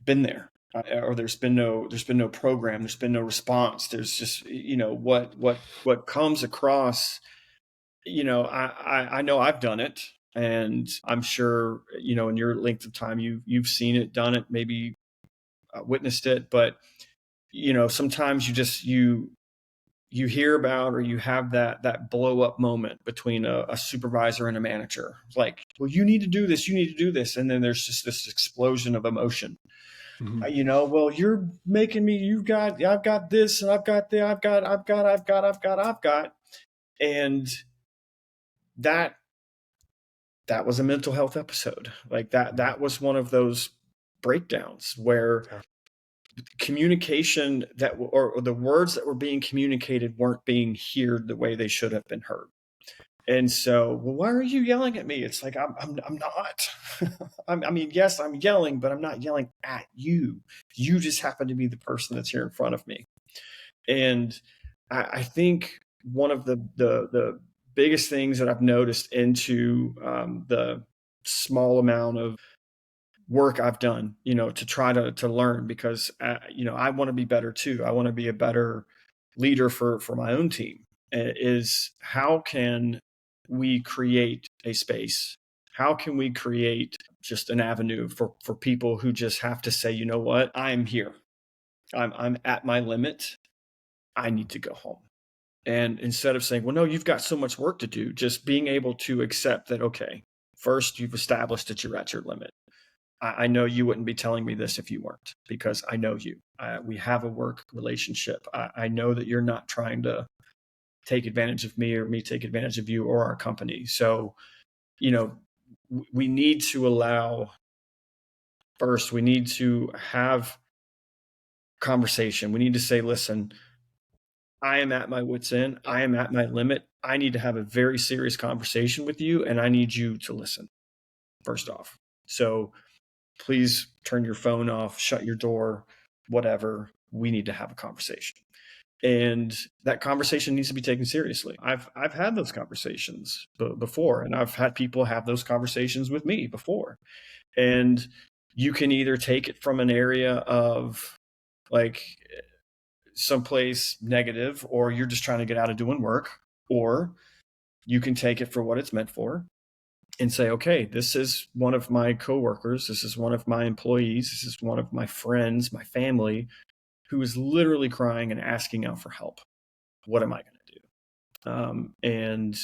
been there, or there's been no program, there's been no response. There's just what comes across. I know I've done it, and I'm sure in your length of time you've seen it, done it, maybe witnessed it, but sometimes you hear about, or you have that blow up moment between a supervisor and a manager. It's like, well, you need to do this, and then there's just this explosion of emotion. Well, you're making me, I've got this, and I've got that, and that was a mental health episode. Like that was one of those breakdowns where communication or the words that were being communicated weren't being heard the way they should have been heard. And so, well, why are you yelling at me? It's like, I'm not. I mean, yes, I'm yelling, but I'm not yelling at you. You just happen to be the person that's here in front of me. And I think one of the biggest things that I've noticed into the small amount of work I've done, to try to learn, because I want to be better too. I want to be a better leader for my own team. Is how can we create a space? How can we create just an avenue for people who just have to say, you know what, I'm here. I'm at my limit. I need to go home. And instead of saying, well, no, you've got so much work to do, just being able to accept that, okay, first you've established that you're at your limit. I know you wouldn't be telling me this if you weren't, because I know you. We have a work relationship. I know that you're not trying to take advantage of me or me take advantage of you or our company. So, we need to allow, first, we need to have conversation. We need to say, listen, I am at my wit's end. I am at my limit. I need to have a very serious conversation with you, and I need you to listen, first off. So please turn your phone off, shut your door, whatever. We need to have a conversation. And that conversation needs to be taken seriously. I've had those conversations before, and I've had people have those conversations with me before. And you can either take it from an area of like someplace negative, or you're just trying to get out of doing work, or you can take it for what it's meant for and say, okay, this is one of my coworkers, this is one of my employees, this is one of my friends, my family, who is literally crying and asking out for help. What am I going to do? And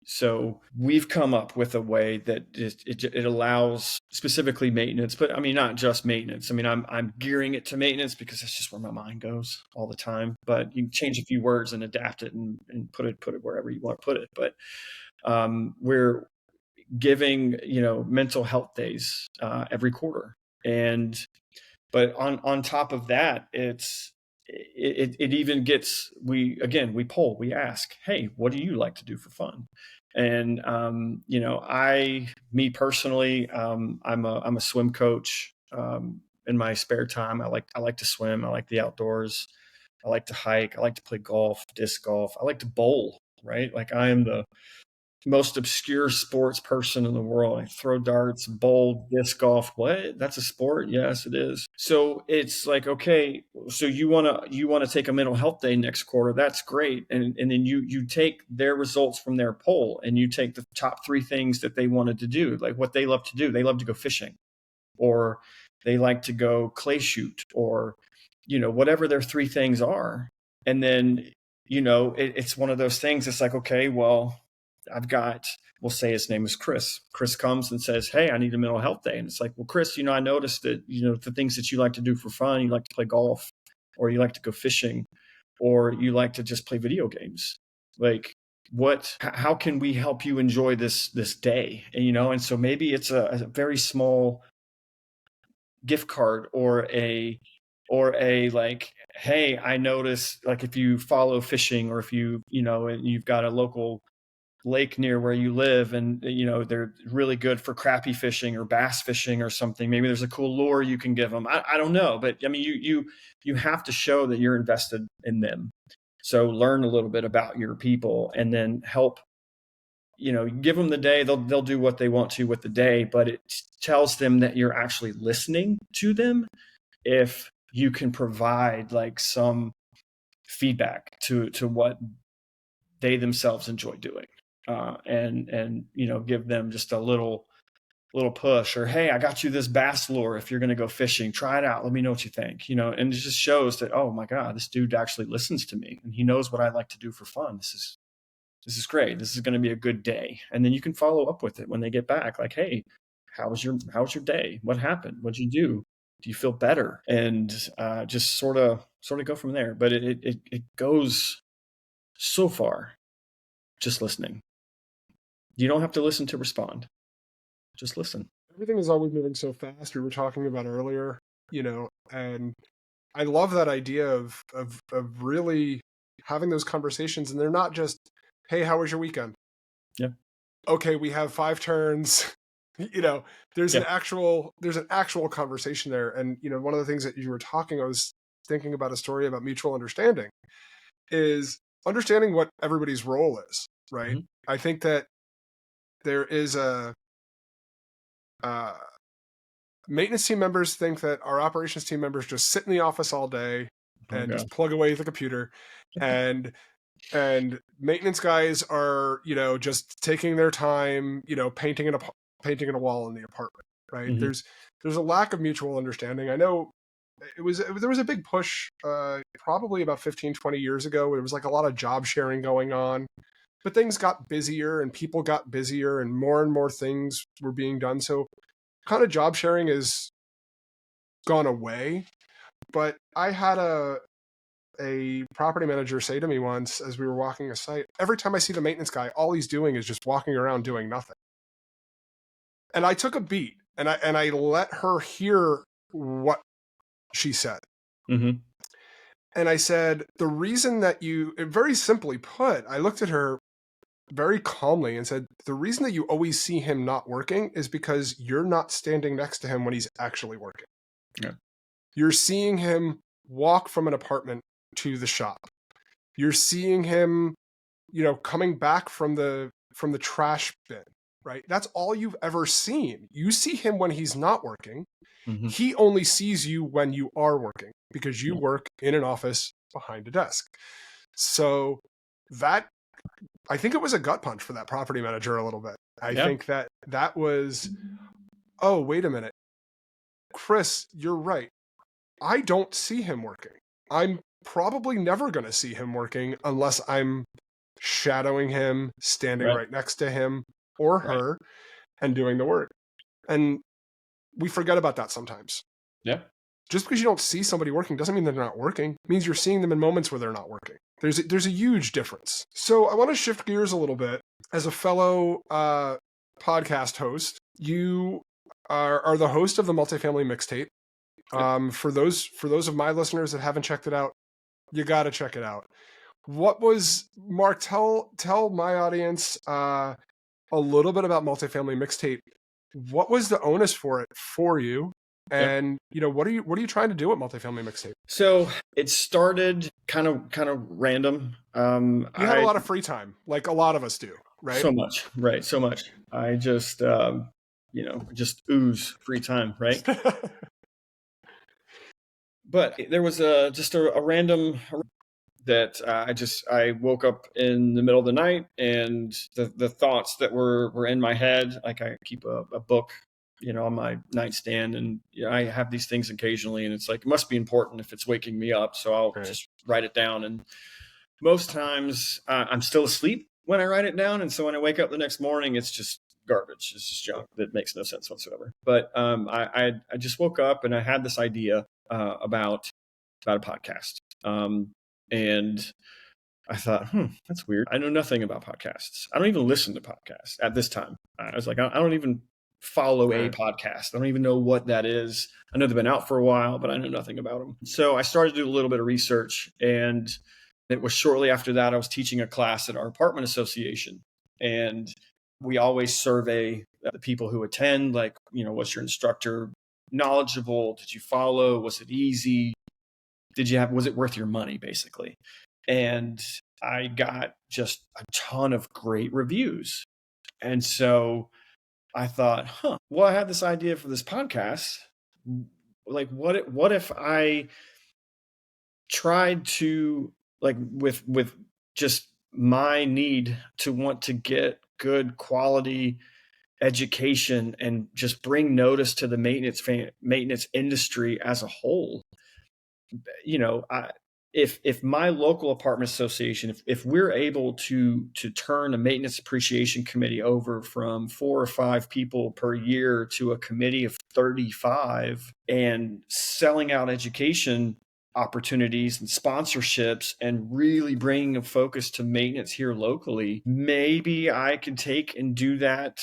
so we've come up with a way that it allows specifically maintenance, but I mean, not just maintenance. I mean, I'm gearing it to maintenance because that's just where my mind goes all the time. But you can change a few words and adapt it and put it wherever you want to put it. But we're giving mental health days every quarter, but on top of that, it even gets, we poll, we ask, hey, what do you like to do for fun? And me personally, I'm a swim coach. In my spare time, I like to swim. I like the outdoors. I like to hike. I like to play golf, disc golf. I like to bowl. Right, like I am the most obscure sports person in the world. I throw darts, bowl, disc golf. What? That's a sport? Yes, it is. So it's like, okay, so you wanna take a mental health day next quarter. That's great. And then you take their results from their poll and you take the top 3 things that they wanted to do, like what they love to do. They love to go fishing, or they like to go clay shoot, or whatever their 3 things are. And then it's one of those things. It's like, okay, well, we'll say his name is Chris. Chris comes and says, hey, I need a mental health day. And it's like, well, Chris, I noticed that, the things that you like to do for fun, you like to play golf, or you like to go fishing, or you like to just play video games. Like, how can we help you enjoy this day? And, and so maybe it's a very small gift card, or a like, hey, I noticed, like, if you follow fishing, or if and you've got a local lake near where you live, and they're really good for crappie fishing or bass fishing or something. Maybe there's a cool lure you can give them. I don't know, but I mean, you have to show that you're invested in them. So learn a little bit about your people, and then help. Give them the day. They'll do what they want to with the day, but it tells them that you're actually listening to them if you can provide like some feedback to what they themselves enjoy doing. And give them just a little push, or, hey, I got you this bass lure. If you're going to go fishing, try it out. Let me know what you think, and it just shows that, oh my God, this dude actually listens to me and he knows what I like to do for fun. This is great. This is going to be a good day. And then you can follow up with it when they get back. Like, hey, how was your day? What happened? What'd you do? Do you feel better? And just sort of go from there. But it goes so far just listening. You don't have to listen to respond. Just listen. Everything is always moving so fast. We were talking about earlier, and I love that idea of really having those conversations. And they're not just, hey, how was your weekend? Yeah. Okay, we have 5 turns. There's an actual conversation there. And one of the things that you were talking, I was thinking about a story about mutual understanding, is understanding what everybody's role is, right? Mm-hmm. I think that there is maintenance team members think that our operations team members just sit in the office all day and just plug away the computer, and maintenance guys are, just taking their time, painting in a wall in the apartment, right? Mm-hmm. There's a lack of mutual understanding. I know there was a big push probably about 15, 20 years ago. There was like a lot of job sharing going on, but things got busier and people got busier and more things were being done. So kind of job sharing has gone away. But I had a property manager say to me once, as we were walking a site, every time I see the maintenance guy, all he's doing is just walking around doing nothing. And I took a beat and I let her hear what she said. Mm-hmm. And I said, the reason that very simply put, I looked at her very calmly and said, the reason that you always see him not working is because you're not standing next to him when he's actually working. Yeah. You're seeing him walk from an apartment to the shop. You're seeing him, coming back from the trash bin, right? That's all you've ever seen. You see him when he's not working. Mm-hmm. He only sees you when you are working, because you work in an office behind a desk. So I think it was a gut punch for that property manager a little bit. I think that was, oh, wait a minute. Chris, you're right. I don't see him working. I'm probably never going to see him working unless I'm shadowing him, standing right next to him or her, and doing the work. And we forget about that sometimes. Yeah. Just because you don't see somebody working doesn't mean they're not working. It means you're seeing them in moments where they're not working. There's a huge difference. So I want to shift gears a little bit. As a fellow podcast host, you are the host of the Multifamily Mixtape. For those of my listeners that haven't checked it out, you got to check it out. What was, Mark, tell my audience a little bit about Multifamily Mixtape. What was the onus for it for you? And what are you trying to do with Multifamily Mixtape? So it started kind of random. You had a lot of free time, like a lot of us do, right? So much, right? So much. I just just ooze free time, right? But there was just a random that I woke up in the middle of the night, and the thoughts that were in my head, like I keep a book, on my nightstand, and I have these things occasionally, and it's like, it must be important if it's waking me up. So I'll just write it down. And most times I'm still asleep when I write it down. And so when I wake up the next morning, it's just garbage. It's just junk that makes no sense whatsoever. But I just woke up and I had this idea about a podcast. And I thought, that's weird. I know nothing about podcasts. I don't even listen to podcasts at this time. I was like, I don't even follow a podcast. I don't even know what that is. I know they've been out for a while, but I know nothing about them. So I started to do a little bit of research, and it was shortly after that I was teaching a class at our apartment association. And we always survey the people who attend, like, was your instructor knowledgeable? Did you follow? Was it easy? Was it worth your money, basically? And I got just a ton of great reviews. And so I thought, well, I had this idea for this podcast. Like, what if I tried to, like, with just my need to want to get good quality education and just bring notice to the maintenance industry as a whole. If my local apartment association, if we're able to turn a maintenance appreciation committee over from 4 or 5 people per year to a committee of 35, and selling out education opportunities and sponsorships and really bringing a focus to maintenance here locally, maybe I can take and do that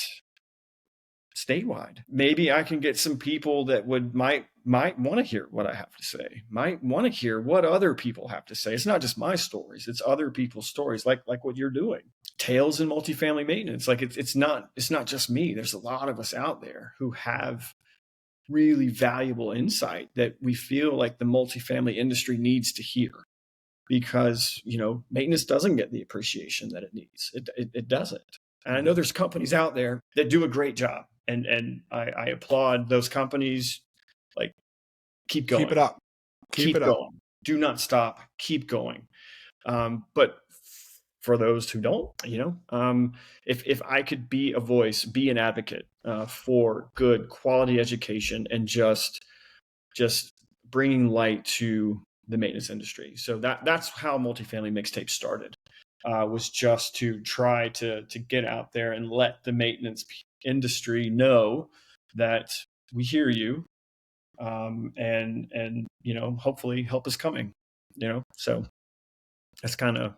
statewide. Maybe I can get some people that might want to hear what I have to say, might want to hear what other people have to say. It's not just my stories, it's other people's stories, like what you're doing. Tales in multifamily maintenance. Like it's not just me. There's a lot of us out there who have really valuable insight that we feel like the multifamily industry needs to hear, because maintenance doesn't get the appreciation that it needs. It doesn't. And I know there's companies out there that do a great job, and I applaud those companies. Like, keep going. Keep it up. Keep it going. up. Do not stop. Keep going. But for those who don't, if I could be a voice, be an advocate for good quality education and just bringing light to the maintenance industry. So that's how Multifamily Mixtape started. Was just to try to get out there and let the maintenance industry know that we hear you, and hopefully help is coming. So that's kind of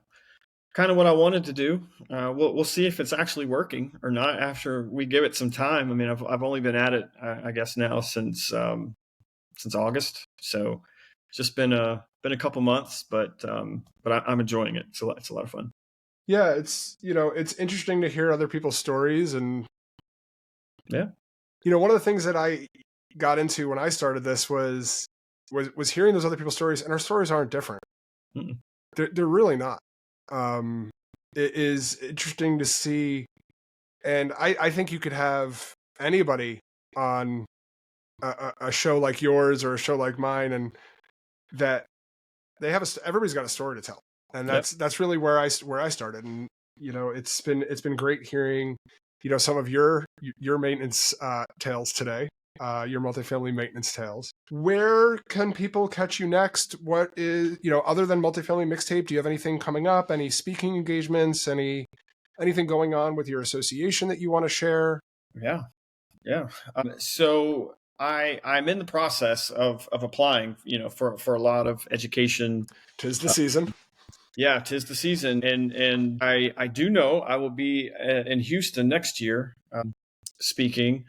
what I wanted to do. We'll see if it's actually working or not after we give it some time. I mean, I've only been at it, I guess now since August, so it's just been a couple months, but I'm enjoying it. It's a lot of fun. Yeah, it's interesting to hear other people's stories, and yeah, one of the things that I got into when I started this was hearing those other people's stories, and our stories aren't different. Mm-mm. They're really not. It is interesting to see, and I think you could have anybody on a show like yours or a show like mine, and that they have everybody's got a story to tell. And that's really where I started. And, it's been great hearing, some of your maintenance tales today, your multifamily maintenance tales. Where can people catch you next? What is, other than Multifamily Mixtape, do you have anything coming up? Any speaking engagements? Anything going on with your association that you want to share? Yeah. So I'm in the process of applying, for a lot of education. 'Tis the season. Yeah, 'tis the season. And I do know I will be in Houston next year, speaking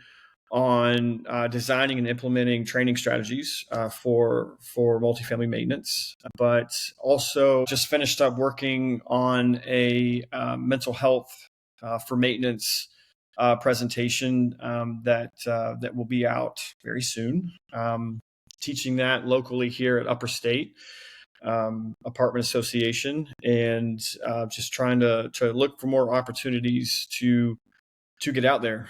on designing and implementing training strategies for multifamily maintenance, but also just finished up working on a mental health for maintenance presentation that will be out very soon. Teaching that locally here at Upper State Apartment Association, and just trying to look for more opportunities to get out there.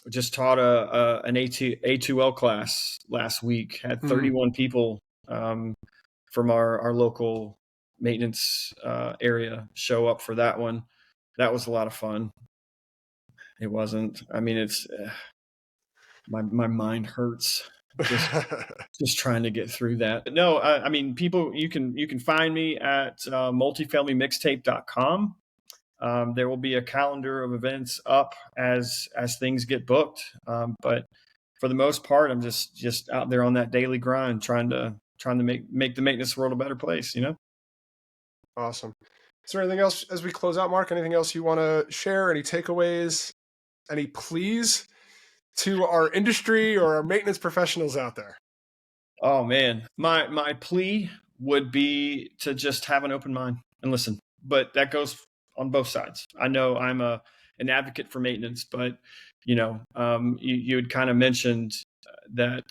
Just taught an A2L class last week. Had 31 people from our local maintenance area show up for that one. That was a lot of fun. It wasn't. I mean, it's my mind hurts just trying to get through that. But no, I mean, people, you can find me at multifamilymixtape.com. There will be a calendar of events up as things get booked. But for the most part, I'm just out there on that daily grind, trying to make the maintenance world a better place. Awesome. Is there anything else as we close out, Mark? Anything else you want to share? Any takeaways? Any pleas to our industry or our maintenance professionals out there? Oh man, my plea would be to just have an open mind and listen. But that goes on both sides. I know I'm an advocate for maintenance, but you had kind of mentioned that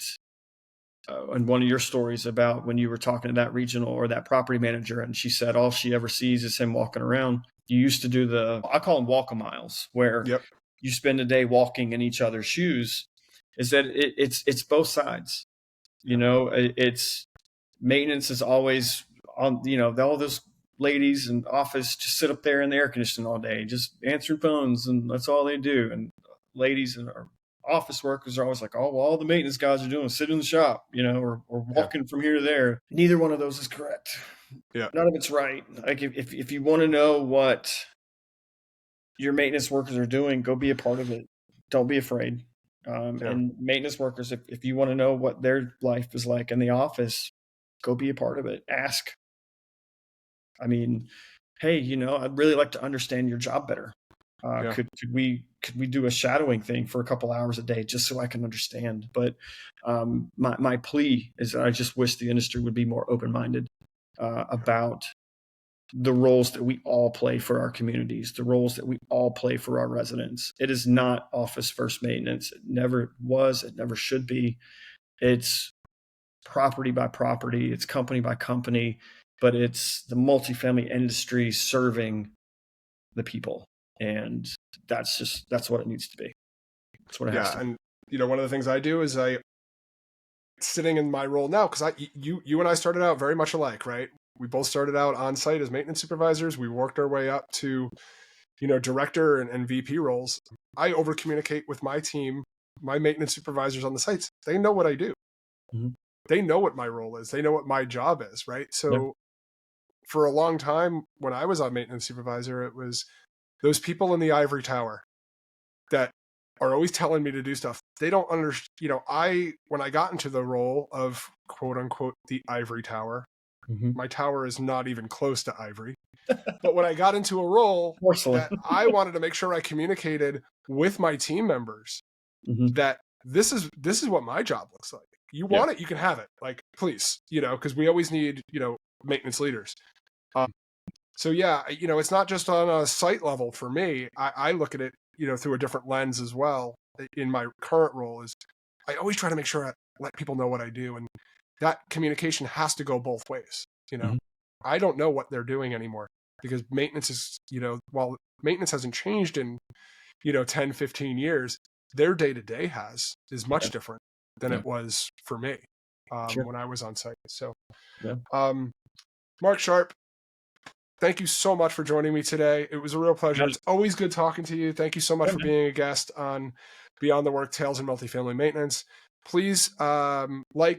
in one of your stories about when you were talking to that regional or that property manager, and she said all she ever sees is him walking around. You used to do I call them walk-a-miles, where Yep. you spend a day walking in each other's shoes. Is that it's both sides. It's maintenance is always on, all those ladies in office just sit up there in the air conditioning all day, just answering phones, and that's all they do. And ladies and our office workers are always like, oh, well, all the maintenance guys are doing is sit in the shop, or walking from here to there. Neither one of those is correct. Yeah. None of it's right. Like if you want to know what your maintenance workers are doing, go be a part of it. Don't be afraid. And maintenance workers, if you want to know what their life is like in the office, go be a part of it. Ask. I mean, hey, I'd really like to understand your job better. Could we do a shadowing thing for a couple hours a day just so I can understand? But my plea is that I just wish the industry would be more open-minded about the roles that we all play for our communities, the roles that we all play for our residents. It is not office first maintenance. It never was. It never should be. It's property by property. It's company by company, but it's the multifamily industry serving the people. And that's what it needs to be. That's what it has to be. And one of the things I do is sitting in my role now, because you and I started out very much alike, right? We both started out on site as maintenance supervisors. We worked our way up to, director and VP roles. I over communicate with my team, my maintenance supervisors on the sites. They know what I do. Mm-hmm. They know what my role is. They know what my job is, right? So for a long time, when I was on maintenance supervisor, it was those people in the ivory tower that are always telling me to do stuff. They don't understand, when I got into the role of quote unquote the ivory tower, my tower is not even close to ivory. But when I got into a role that I wanted to make sure I communicated with my team members that this is what my job looks like. You want it, you can have it. Like, please, because we always need, maintenance leaders. So it's not just on a site level for me. I look at it, through a different lens as well. In my current role is I always try to make sure I let people know what I do. And that communication has to go both ways. I don't know what they're doing anymore because maintenance is, while maintenance hasn't changed in, 10, 15 years, their day-to-day is much different than it was for me when I was on site. So, Mark Sharp, thank you so much for joining me today. It was a real pleasure. It's always good talking to you. Thank you so much for being a guest on Beyond the Work, Tales in Multifamily Maintenance. Please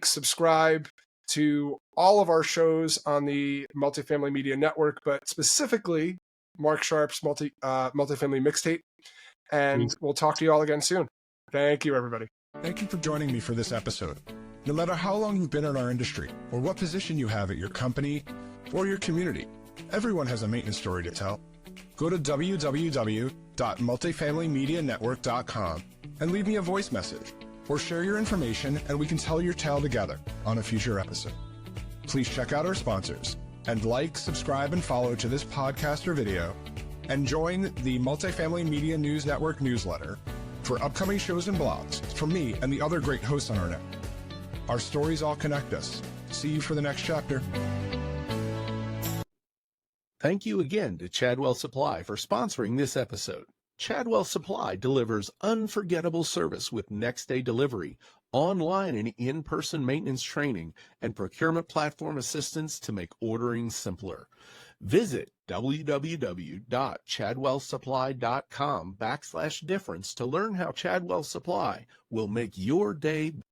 subscribe to all of our shows on the Multifamily Media Network, but specifically Mark Sharp's Multifamily Mixtape. And we'll talk to you all again soon. Thank you, everybody. Thank you for joining me for this episode. No matter how long you've been in our industry or what position you have at your company or your community, everyone has a maintenance story to tell. Go to www.multifamilymedianetwork.com and leave me a voice message or share your information and we can tell your tale together on a future episode. Please check out our sponsors and subscribe, and follow to this podcast or video, and join the Multifamily Media News Network newsletter for upcoming shows and blogs from me and the other great hosts on our network. Our stories all connect us. See you for the next chapter. Thank you again to Chadwell Supply for sponsoring this episode. Chadwell Supply delivers unforgettable service with next-day delivery, online and in-person maintenance training, and procurement platform assistance to make ordering simpler. Visit www.chadwellsupply.com/difference to learn how Chadwell Supply will make your day